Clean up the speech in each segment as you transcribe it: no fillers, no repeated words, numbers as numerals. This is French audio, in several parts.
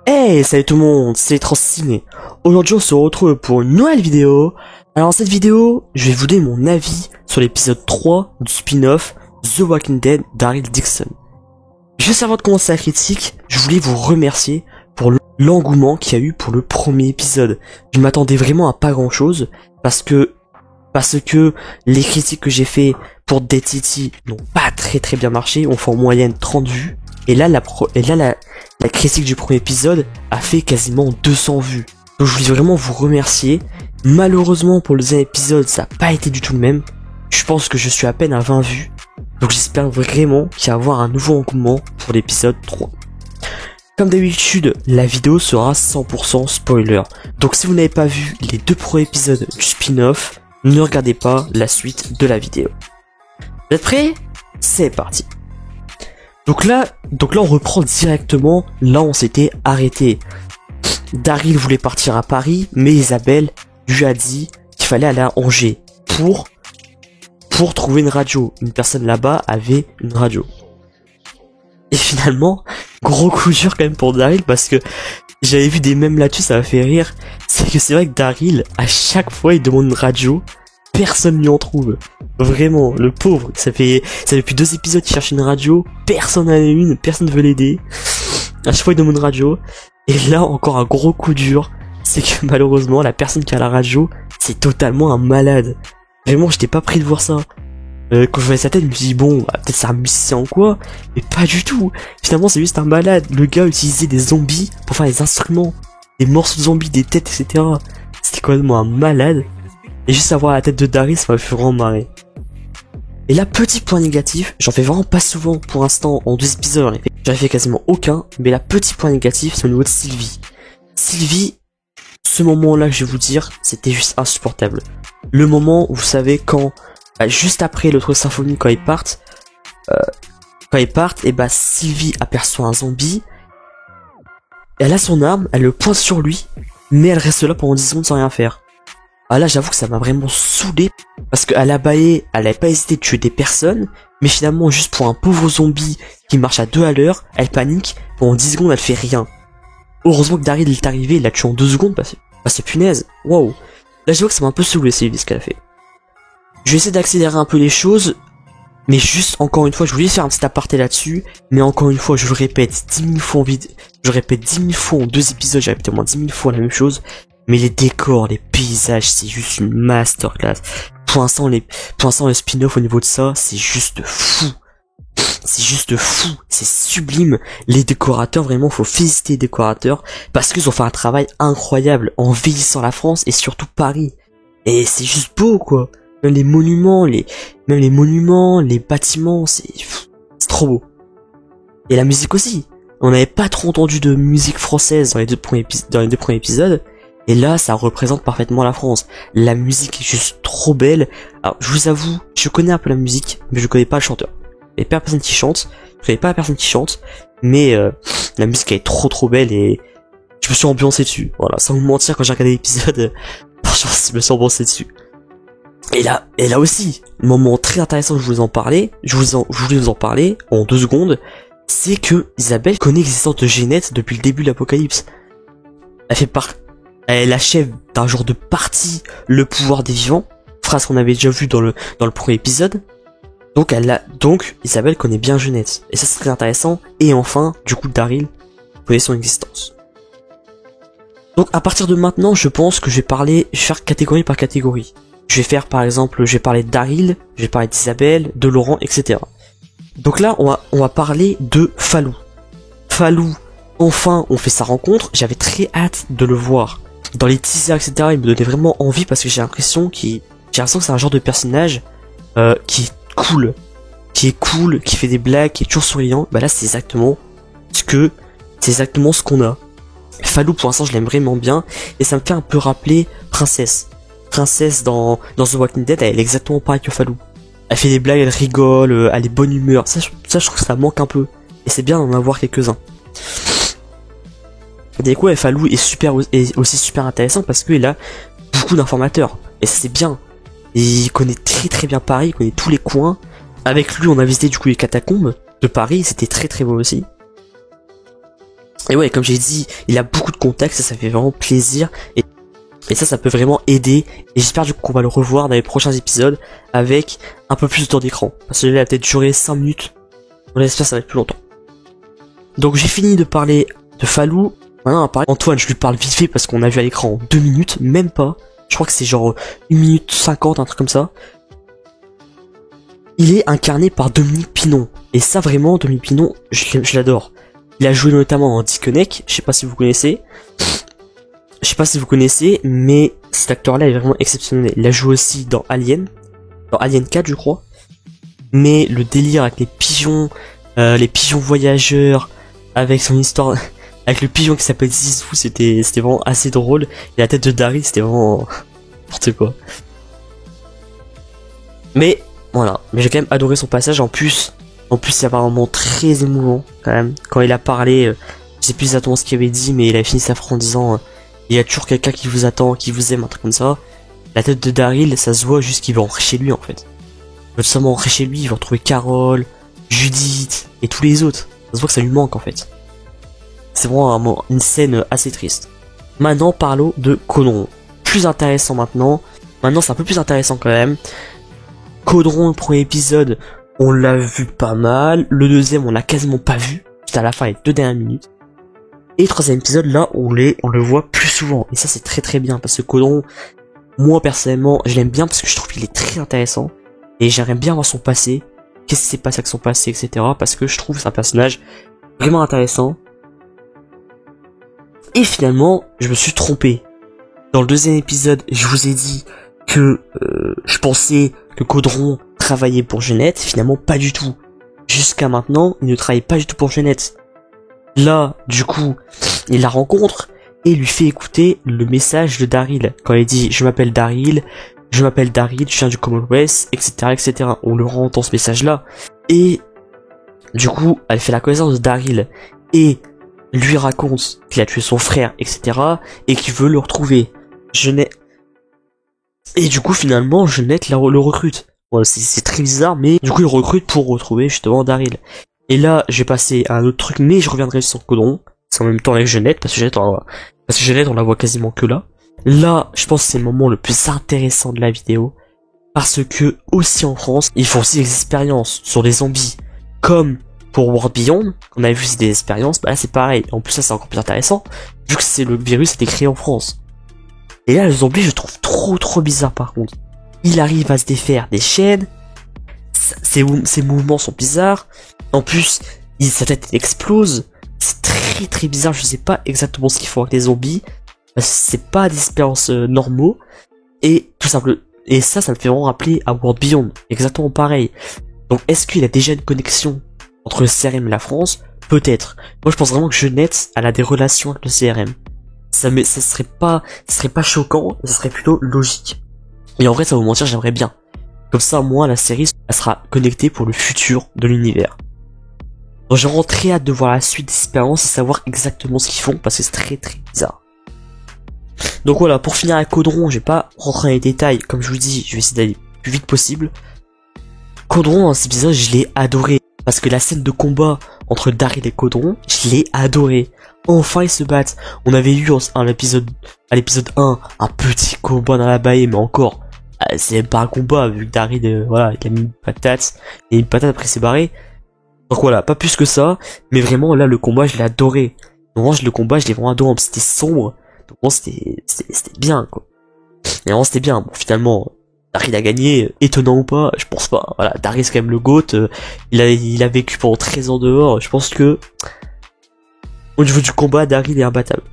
Hey, salut tout le monde, c'est Transciné. Aujourd'hui, on se retrouve pour une nouvelle vidéo. Alors, dans cette vidéo, je vais vous donner mon avis sur l'épisode 3 du spin-off The Walking Dead d'Daryl Dixon. Juste avant de commencer la critique, je voulais vous remercier pour l'engouement qu'il y a eu pour le premier épisode. Je m'attendais vraiment à pas grand chose, parce que les critiques que j'ai fait pour Dead City n'ont pas très bien marché, on fait en moyenne 30 vues. Et là, la critique du premier épisode a fait quasiment 200 vues. Donc je voulais vraiment vous remercier. Malheureusement pour le deuxième épisode, ça n'a pas été du tout le même. Je pense que je suis à peine à 20 vues. Donc j'espère vraiment qu'il va y avoir un nouveau engouement pour l'épisode 3. Comme d'habitude, la vidéo sera 100% spoiler. Donc si vous n'avez pas vu les 2 premiers épisodes du spin-off, ne regardez pas la suite de la vidéo. Vous êtes prêts? C'est parti. Donc là, on reprend directement là où on s'était arrêté. Daryl voulait partir à Paris, mais Isabelle lui a dit qu'il fallait aller à Angers pour trouver une radio. Une personne là-bas avait une radio. Et finalement, gros coup dur quand même pour Daryl, parce que j'avais vu des mèmes là-dessus, ça m'a fait rire. C'est vrai que Daryl, à chaque fois, il demande une radio. Personne lui en trouve. Vraiment, le pauvre. Ça fait depuis 2 épisodes qu'il cherche une radio. Personne n'en a une, personne ne veut l'aider. À chaque fois, il demande une radio. Et là, encore un gros coup dur. C'est que malheureusement, la personne qui a la radio, c'est totalement un malade. Vraiment, j'étais pas prêt de voir ça. Quand je voyais sa tête, je me suis dit, bon, peut-être c'est un musicien ou quoi. Mais pas du tout. Finalement, c'est juste un malade. Le gars utilisait des zombies pour faire des instruments. Des morceaux de zombies, des têtes, etc. C'était quand même un malade. Et juste avoir la tête de Daryl, ça m'a fait vraiment marrer. Et là, petit point négatif, j'en fais vraiment pas souvent pour l'instant, en 2 épisodes, j'en ai fait quasiment aucun, mais là, petit point négatif, c'est au niveau de Sylvie. Sylvie, ce moment-là, je vais vous dire, c'était juste insupportable. Le moment où vous savez quand, juste après l'autre symphonie, quand ils partent, et bah Sylvie aperçoit un zombie, elle a son arme, elle le pointe sur lui, mais elle reste là pendant 10 secondes sans rien faire. Ah là, j'avoue que ça m'a vraiment saoulé, parce qu'à la baillée, elle avait pas hésité de tuer des personnes, mais finalement, juste pour un pauvre zombie qui marche à 2 à l'heure, elle panique, pendant 10 secondes, elle fait rien. Heureusement que Daryl est arrivé, il l'a tué en 2 secondes, parce que punaise, waouh. Là, j'avoue que ça m'a un peu saoulé, Sylvie, ce qu'elle a fait. Je vais essayer d'accélérer un peu les choses, mais juste, encore une fois, je voulais faire un petit aparté là-dessus, mais encore une fois, je le répète 10 000 fois en 2 épisodes, j'ai répété au moins 10 000 fois la même chose. Mais les décors, les paysages, c'est juste une masterclass. Pour l'instant, le spin-off au niveau de ça, c'est juste fou. C'est juste fou. C'est sublime. Les décorateurs, vraiment, faut féliciter les décorateurs. Parce qu'ils ont fait un travail incroyable en vieillissant la France et surtout Paris. Et c'est juste beau, quoi. Même les monuments, les bâtiments, c'est trop beau. Et la musique aussi. On n'avait pas trop entendu de musique française dans les deux premiers épisodes. Et là, ça représente parfaitement la France. La musique est juste trop belle. Alors, je vous avoue, je connais un peu la musique, mais je connais pas le chanteur. Il y a pas personne qui chante. Je connais pas la personne qui chante, mais la musique elle est trop belle et je me suis ambiancé dessus. Voilà, sans vous mentir, quand j'ai regardé l'épisode, franchement, je me suis ambiancé dessus. Et là aussi, moment très intéressant que je voulais vous en parler en 2 secondes, c'est que Isabelle connaît l'existence de Jeannette depuis le début de l'Apocalypse. Elle achève d'un genre de partie le pouvoir des vivants, phrase qu'on avait déjà vue dans le premier épisode. Donc Isabelle connaît bien Jeannette. Et ça c'est très intéressant. Et enfin, du coup Daryl connaît son existence. Donc à partir de maintenant, je pense que je vais faire catégorie par catégorie. Je vais faire par exemple, je vais parler de Daryl, je vais parler d'Isabelle, de Laurent, etc. Donc là, on va parler de Fallou. Fallou, enfin, on fait sa rencontre. J'avais très hâte de le voir. Dans les teasers, etc., il me donnait vraiment envie parce que j'ai l'impression que c'est un genre de personnage qui est cool, qui fait des blagues, qui est toujours souriant. Bah là, c'est exactement ce qu'on a. Fallou, pour l'instant, je l'aime vraiment bien et ça me fait un peu rappeler Princesse. Princesse dans The Walking Dead, elle est exactement pareille que Fallou. Elle fait des blagues, elle rigole, elle est bonne humeur. Ça, je trouve que ça manque un peu et c'est bien d'en avoir quelques-uns. Et du coup, Fallou est aussi super intéressant parce qu'il a beaucoup d'informateurs. Et ça c'est bien. Et il connaît très bien Paris, il connaît tous les coins. Avec lui, on a visité du coup les catacombes de Paris, c'était très beau aussi. Et ouais, comme j'ai dit, il a beaucoup de contexte et ça fait vraiment plaisir. Et ça peut vraiment aider. Et j'espère du coup qu'on va le revoir dans les prochains épisodes avec un peu plus de temps d'écran. Parce que là, il a peut-être duré 5 minutes. On espère que ça va être plus longtemps. Donc j'ai fini de parler de Falou. Maintenant, on va parler Antoine, je lui parle vite fait parce qu'on a vu à l'écran en 2 minutes, même pas. Je crois que c'est genre 1 minute 50, un truc comme ça. Il est incarné par Dominique Pinon. Et ça vraiment, Dominique Pinon, je l'adore. Il a joué notamment dans Disconnect, je sais pas si vous connaissez. Mais cet acteur-là est vraiment exceptionnel. Il a joué aussi dans Alien 4 je crois. Mais le délire avec les pigeons voyageurs, avec son histoire, avec le pigeon qui s'appelle Zizou, c'était vraiment assez drôle. Et la tête de Daryl, c'était vraiment n'importe quoi. Mais voilà, mais j'ai quand même adoré son passage. En plus c'est apparemment très émouvant quand même. Quand il a parlé, je sais plus exactement ce qu'il avait dit, mais il a fini sa phrase en disant il y a toujours quelqu'un qui vous attend, qui vous aime, un truc comme ça. La tête de Daryl, ça se voit juste qu'il va rentrer chez lui en fait. Il va tout simplement rentrer chez lui, il va retrouver Carole, Judith et tous les autres. Ça se voit que ça lui manque en fait. C'est vraiment une scène assez triste. Maintenant parlons de Caudron. Plus intéressant maintenant. Maintenant c'est un peu plus intéressant quand même. Caudron, le premier épisode, on l'a vu pas mal. Le deuxième, on l'a quasiment pas vu. Juste à la fin, les 2 dernières minutes. Et le troisième épisode, là, on le voit plus souvent. Et ça, c'est très très bien. Parce que Caudron, moi, personnellement, je l'aime bien parce que je trouve qu'il est très intéressant. Et j'aimerais bien voir son passé. Qu'est-ce qui s'est passé avec son passé, etc. Parce que je trouve que c'est un personnage vraiment intéressant. Et finalement, je me suis trompé. Dans le deuxième épisode, je vous ai dit que je pensais que Caudron travaillait pour Jeannette. Finalement, pas du tout. Jusqu'à maintenant, il ne travaille pas du tout pour Jeannette. Là, du coup, il la rencontre et lui fait écouter le message de Daryl. Quand il dit « Je m'appelle Daryl, je viens du Commonwealth, etc. etc. » On le entend ce message-là. Et du coup, elle fait la connaissance de Daryl. Et lui raconte qu'il a tué son frère, etc. Et qu'il veut le retrouver. Et du coup, finalement, Jeannette le recrute. Voilà, c'est très bizarre, mais du coup, il recrute pour retrouver justement Daryl. Et là, je vais passer à un autre truc, mais je reviendrai sur Caudron. C'est en même temps avec Jeannette, parce que Jeannette, on la voit quasiment que là. Là, je pense que c'est le moment le plus intéressant de la vidéo. Parce que, aussi en France, ils font aussi des expériences sur les zombies. Comme pour World Beyond, qu'on avait vu c'est des expériences, bah là c'est pareil. En plus, ça c'est encore plus intéressant, vu que le virus a été créé en France. Et là, le zombie, je trouve trop bizarre par contre. Il arrive à se défaire des chaînes. Ses mouvements sont bizarres. En plus, sa tête explose. C'est très bizarre. Je sais pas exactement ce qu'ils font avec les zombies. C'est pas des expériences normaux. Et tout simple. Et ça me fait vraiment rappeler à World Beyond. Exactement pareil. Donc, est-ce qu'il y a déjà une connexion entre le CRM et la France? Peut-être. Moi, je pense vraiment que Jeannette, elle a des relations avec le CRM. Ça serait pas choquant. Ça serait plutôt logique. Et en vrai, ça va vous mentir, j'aimerais bien. Comme ça, moi, la série, elle sera connectée pour le futur de l'univers. Donc j'ai vraiment très hâte de voir la suite des expériences et savoir exactement ce qu'ils font, parce que c'est très bizarre. Donc voilà, pour finir avec Caudron, je vais pas rentrer dans les détails, comme je vous dis, je vais essayer d'aller le plus vite possible. Caudron, dans cet épisode, je l'ai adoré, parce que la scène de combat entre Daryl et Caudron, je l'ai adoré. Enfin, ils se battent. On avait eu à l'épisode 1, un petit combat dans la baie, mais encore, c'est même pas un combat, vu que Daryl, voilà, il a mis une patate, après c'est barré. Donc voilà, pas plus que ça, mais vraiment, là, le combat, je l'ai adoré. Vraiment, le combat, je l'ai vraiment adoré, c'était sombre. Donc bon, c'était bien, quoi. Et vraiment, c'était bien. Bon, finalement, Daryl a gagné, étonnant ou pas, je pense pas. Voilà, Daryl, c'est quand même le GOAT, il a vécu pendant 13 ans dehors, je pense que, au niveau du combat, Daryl est imbattable.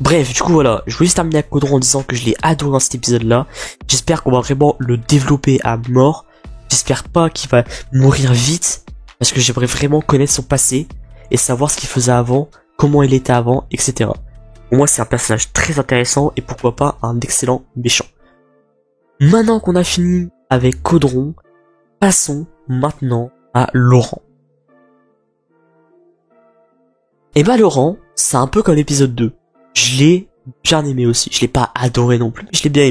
Bref, du coup voilà, je voulais juste terminer avec Caudron en disant que je l'ai adoré dans cet épisode-là. J'espère qu'on va vraiment le développer à mort. J'espère pas qu'il va mourir vite, parce que j'aimerais vraiment connaître son passé et savoir ce qu'il faisait avant, comment il était avant, etc. Pour moi, c'est un personnage très intéressant et pourquoi pas un excellent méchant. Maintenant qu'on a fini avec Caudron, passons maintenant à Laurent. Et bah Laurent, c'est un peu comme l'épisode 2. Je l'ai bien aimé aussi. Je l'ai pas adoré non plus, mais je l'ai bien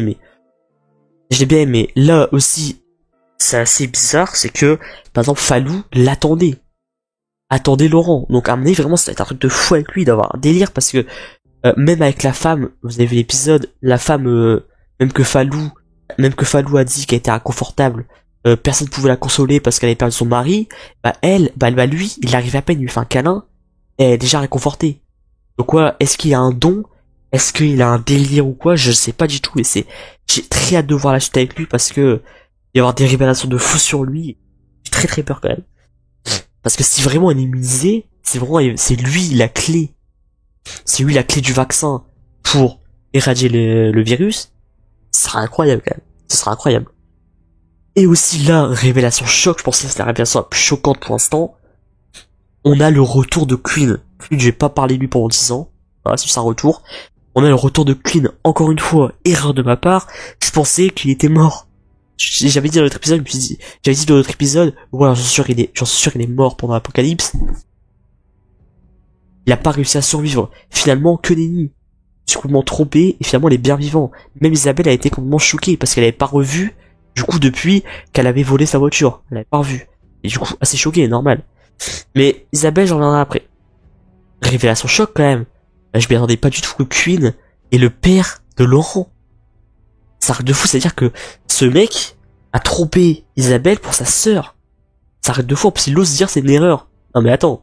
aimé. Là aussi, c'est assez bizarre, c'est que, par exemple, Falou l'attendait. attendait Laurent. Donc à mon avis, vraiment, ça va être un truc de fou avec lui, d'avoir un délire, parce que même avec la femme, vous avez vu l'épisode, la femme, même que Falou a dit qu'elle était inconfortable, personne pouvait la consoler parce qu'elle avait perdu son mari, lui, il arrive à peine, il lui fait un câlin, et elle est déjà réconfortée. Donc quoi, est-ce qu'il a un don? Est-ce qu'il a un délire ou quoi? Je sais pas du tout, et j'ai très hâte de voir la suite avec lui parce que il va y avoir des révélations de fou sur lui. J'ai très très peur quand même. Parce que si vraiment il est immunisé, c'est lui la clé. C'est lui la clé du vaccin pour éradier le virus. Ce sera incroyable quand même. Ce sera incroyable. Et aussi là, révélation choc, je pensais que c'était la révélation la plus choquante pour l'instant. On a le retour de Queen. Queen, je vais pas parler de lui pendant 10 ans. Voilà, c'est un retour. On a le retour de Queen, encore une fois, erreur de ma part. Je pensais qu'il était mort. J'avais dit dans l'autre épisode, voilà, j'en suis sûr qu'il est mort pendant l'apocalypse. Il a pas réussi à survivre. Finalement, que nenni. Je suis complètement trompé, et finalement, il est bien vivant. Même Isabelle a été complètement choquée, parce qu'elle avait pas revu, du coup, depuis qu'elle avait volé sa voiture. Elle avait pas revu. Et du coup, assez choquée, normal. Mais Isabelle, j'en reviendrai après. Révélation choc, quand même. Je m'y attendais pas du tout que Queen est le père de Laurent. Ça arrête de fou, c'est-à-dire que ce mec a trompé Isabelle pour sa sœur. Ça arrête de fou, en plus il ose dire c'est une erreur. Non mais attends,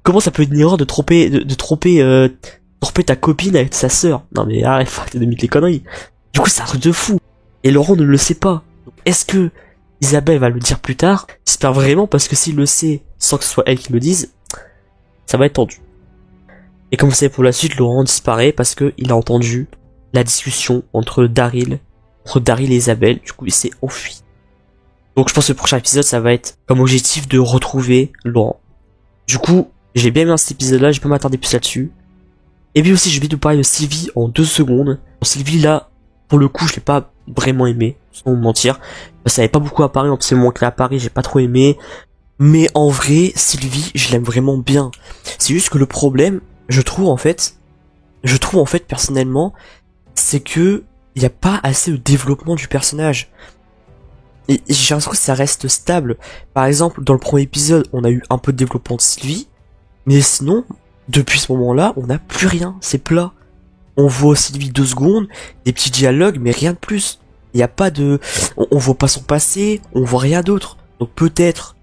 comment ça peut être une erreur de tromper, tromper ta copine avec sa sœur? Non mais arrête de mettre les conneries. Du coup c'est un truc de fou. Et Laurent ne le sait pas. Donc, est-ce que Isabelle va le dire plus tard? J'espère vraiment, parce que s'il le sait sans que ce soit elle qui le dise, ça va être tendu. Et comme vous savez, pour la suite, Laurent disparaît parce que il a entendu la discussion entre Daryl et Isabelle. Du coup, il s'est enfui. Donc, je pense que le prochain épisode, ça va être comme objectif de retrouver Laurent. Du coup, j'ai bien aimé cet épisode-là, je peux m'attarder plus là-dessus. Et puis aussi, j'ai envie de vous parler de Sylvie en 2 secondes. Sylvie, là, pour le coup, je l'ai pas vraiment aimé, sans vous mentir. Ça avait pas beaucoup apparu, en plus, c'est le moment qu'il a apparu, j'ai pas trop aimé. Mais en vrai, Sylvie, je l'aime vraiment bien. C'est juste que le problème, je trouve en fait personnellement, c'est que il y a pas assez de développement du personnage. Et j'ai l'impression que ça reste stable. Par exemple, dans le premier épisode, on a eu un peu de développement de Sylvie, mais sinon, depuis ce moment-là, on n'a plus rien, c'est plat. On voit Sylvie 2 secondes, des petits dialogues, mais rien de plus. Il n'y a pas de, on voit pas son passé, on voit rien d'autre. Donc peut-être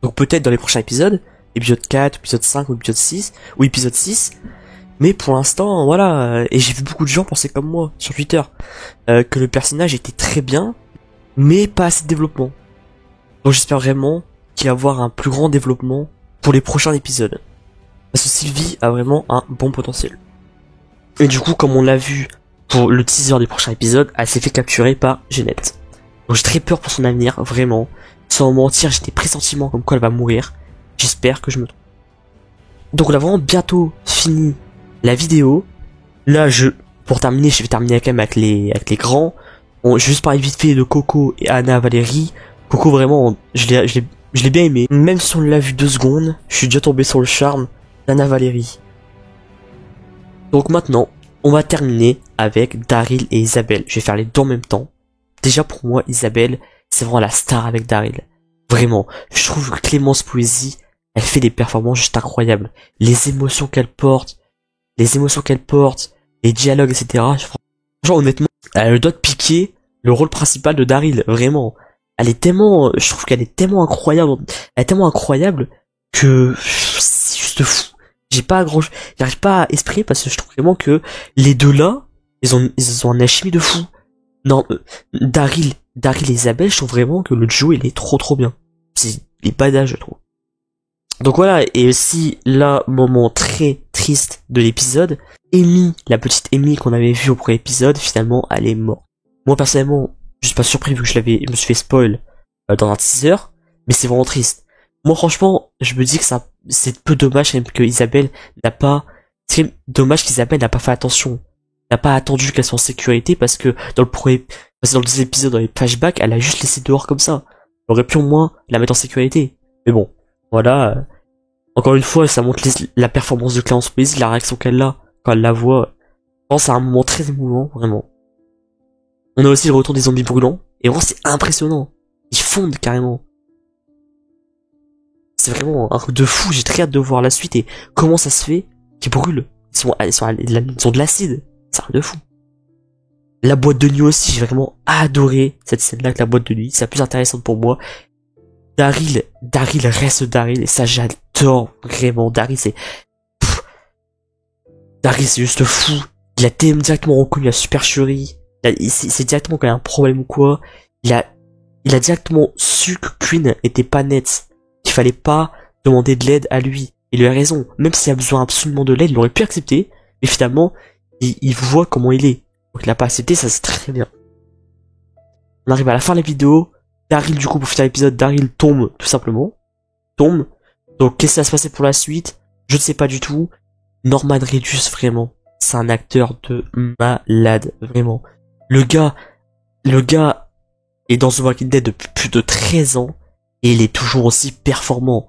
dans les prochains épisodes, épisode 4, épisode 5 ou épisode 6. Mais pour l'instant, voilà, et j'ai vu beaucoup de gens penser comme moi sur Twitter, que le personnage était très bien, mais pas assez de développement. Donc j'espère vraiment qu'il va y avoir un plus grand développement pour les prochains épisodes. Parce que Sylvie a vraiment un bon potentiel. Et du coup, comme on l'a vu pour le teaser des prochains épisodes, elle s'est fait capturer par Jeannette. Donc j'ai très peur pour son avenir, vraiment. Sans mentir, j'ai des pressentiments comme quoi elle va mourir. J'espère que je me trompe. Donc on a vraiment bientôt fini la vidéo. Là, pour terminer, je vais terminer quand même avec les grands. Je vais juste parler vite fait de Coco et Anna Valérie. Coco, vraiment, je l'ai bien aimé. Même si on l'a vu 2 secondes, je suis déjà tombé sur le charme d'Anna Valérie. Donc maintenant, on va terminer avec Daryl et Isabelle. Je vais faire les deux en même temps. Déjà pour moi, Isabelle, c'est vraiment la star avec Daryl. Vraiment, je trouve que Clémence Poésie, elle fait des performances juste incroyables. Les émotions qu'elle porte, les dialogues, etc. Genre honnêtement, elle a le droit de piquer le rôle principal de Daryl, vraiment. Je trouve qu'elle est tellement incroyable que c'est juste fou. J'arrive pas à exprimer parce que je trouve vraiment que les deux là, ils ont un alchimie de fou. Non, Daryl et Isabelle, je trouve vraiment que le duo il est trop bien. Il est badass, je trouve. Donc voilà, et aussi, là, moment très triste de l'épisode, Amy, la petite Amy qu'on avait vue au premier épisode, finalement, elle est morte. Moi, personnellement, je suis pas surpris vu que je me suis fait spoil dans un teaser, mais c'est vraiment triste. Moi, franchement, je me dis que c'est peu dommage même que Isabelle c'est dommage qu'Isabelle n'a pas fait attention. N'a pas attendu qu'elle soit en sécurité parce que dans le deuxième épisode, dans les flashbacks, elle a juste laissé dehors comme ça. Elle aurait pu au moins la mettre en sécurité. Mais bon. Voilà, encore une fois, ça montre la performance de Clémence Poésie, la réaction qu'elle a quand elle la voit. Je pense c'est un moment très émouvant, vraiment. On a aussi le retour des zombies brûlants, et vraiment c'est impressionnant. Ils fondent carrément. c'est vraiment un truc de fou, j'ai très hâte de voir la suite et comment ça se fait qu'ils brûlent. Ils ont de l'acide, c'est un truc de fou. La boîte de nuit aussi, j'ai vraiment adoré cette scène-là avec la boîte de nuit, c'est la plus intéressante pour moi. Daryl reste Daryl, et ça j'adore vraiment. Daryl c'est juste fou. Il a directement reconnu la supercherie. C'est directement quand il y a un problème ou quoi. Il a directement su que Quinn était pas net, qu'il fallait pas demander de l'aide à lui. Il a raison, même s'il a besoin absolument de l'aide, il aurait pu accepter, mais finalement, il voit comment il est. Donc il a pas accepté, ça c'est très bien. On arrive à la fin de la vidéo, Daryl du coup pour finir l'épisode, Daryl tombe tout simplement. Tombe. Donc qu'est-ce qui va se passer pour la suite? Je ne sais pas du tout. Norman Reedus vraiment, c'est un acteur de malade, vraiment. Le gars est dans The Walking Dead depuis plus de 13 ans, et il est toujours aussi performant.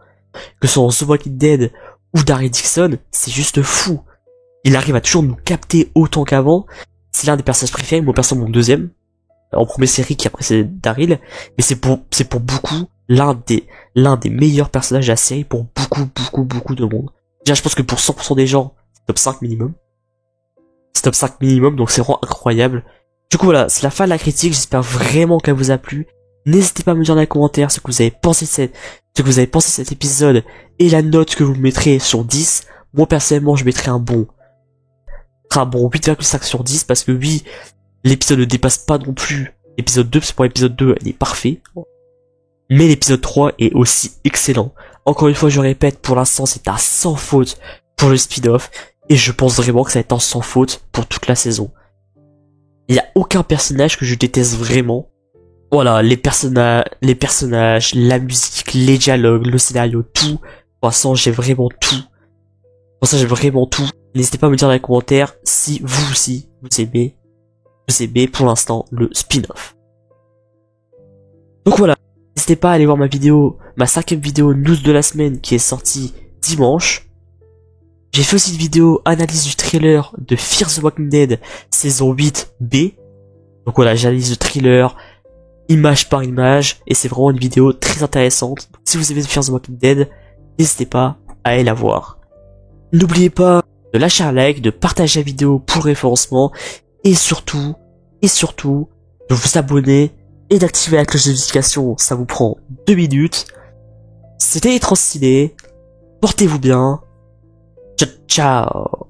Que ce soit dans The Walking Dead ou Daryl Dixon, c'est juste fou. Il arrive à toujours nous capter autant qu'avant. C'est l'un des personnages préférés, moi personne mon deuxième. En première série qui a précédé Daryl, mais c'est pour beaucoup l'un des meilleurs personnages de la série pour beaucoup de monde. Déjà, je pense que pour 100% des gens, c'est top 5 minimum. C'est top 5 minimum, donc c'est vraiment incroyable. Du coup voilà, c'est la fin de la critique, j'espère vraiment qu'elle vous a plu. N'hésitez pas à me dire dans les commentaires ce que vous avez pensé de cet épisode et la note que vous mettrez sur 10. Moi personnellement, je mettrai un bon 8,5 sur 10 parce que oui, l'épisode ne dépasse pas non plus l'épisode 2, parce que pour l'épisode 2, il est parfait. Mais l'épisode 3 est aussi excellent. Encore une fois, je répète, pour l'instant, c'est un sans faute pour le speed-off. Et je pense vraiment que ça va être un sans faute pour toute la saison. Il n'y a aucun personnage que je déteste vraiment. Voilà, les personnages, la musique, les dialogues, le scénario, tout. Pour l'instant, j'ai vraiment tout. N'hésitez pas à me dire dans les commentaires si vous aussi, vous aimez pour l'instant le spin-off. Donc voilà, n'hésitez pas à aller voir ma 5ème vidéo news de la semaine qui est sortie dimanche. J'ai fait aussi une vidéo analyse du trailer de Fear the Walking Dead saison 8B. Donc voilà, j'analyse le trailer image par image et c'est vraiment une vidéo très intéressante. Donc, si vous aimez Fear the Walking Dead, n'hésitez pas à aller la voir. N'oubliez pas de lâcher un like, de partager la vidéo pour le référencement et surtout, de vous abonner et d'activer la cloche de notification, ça vous prend 2 minutes. C'était Étrange Ciné, portez-vous bien, ciao ciao.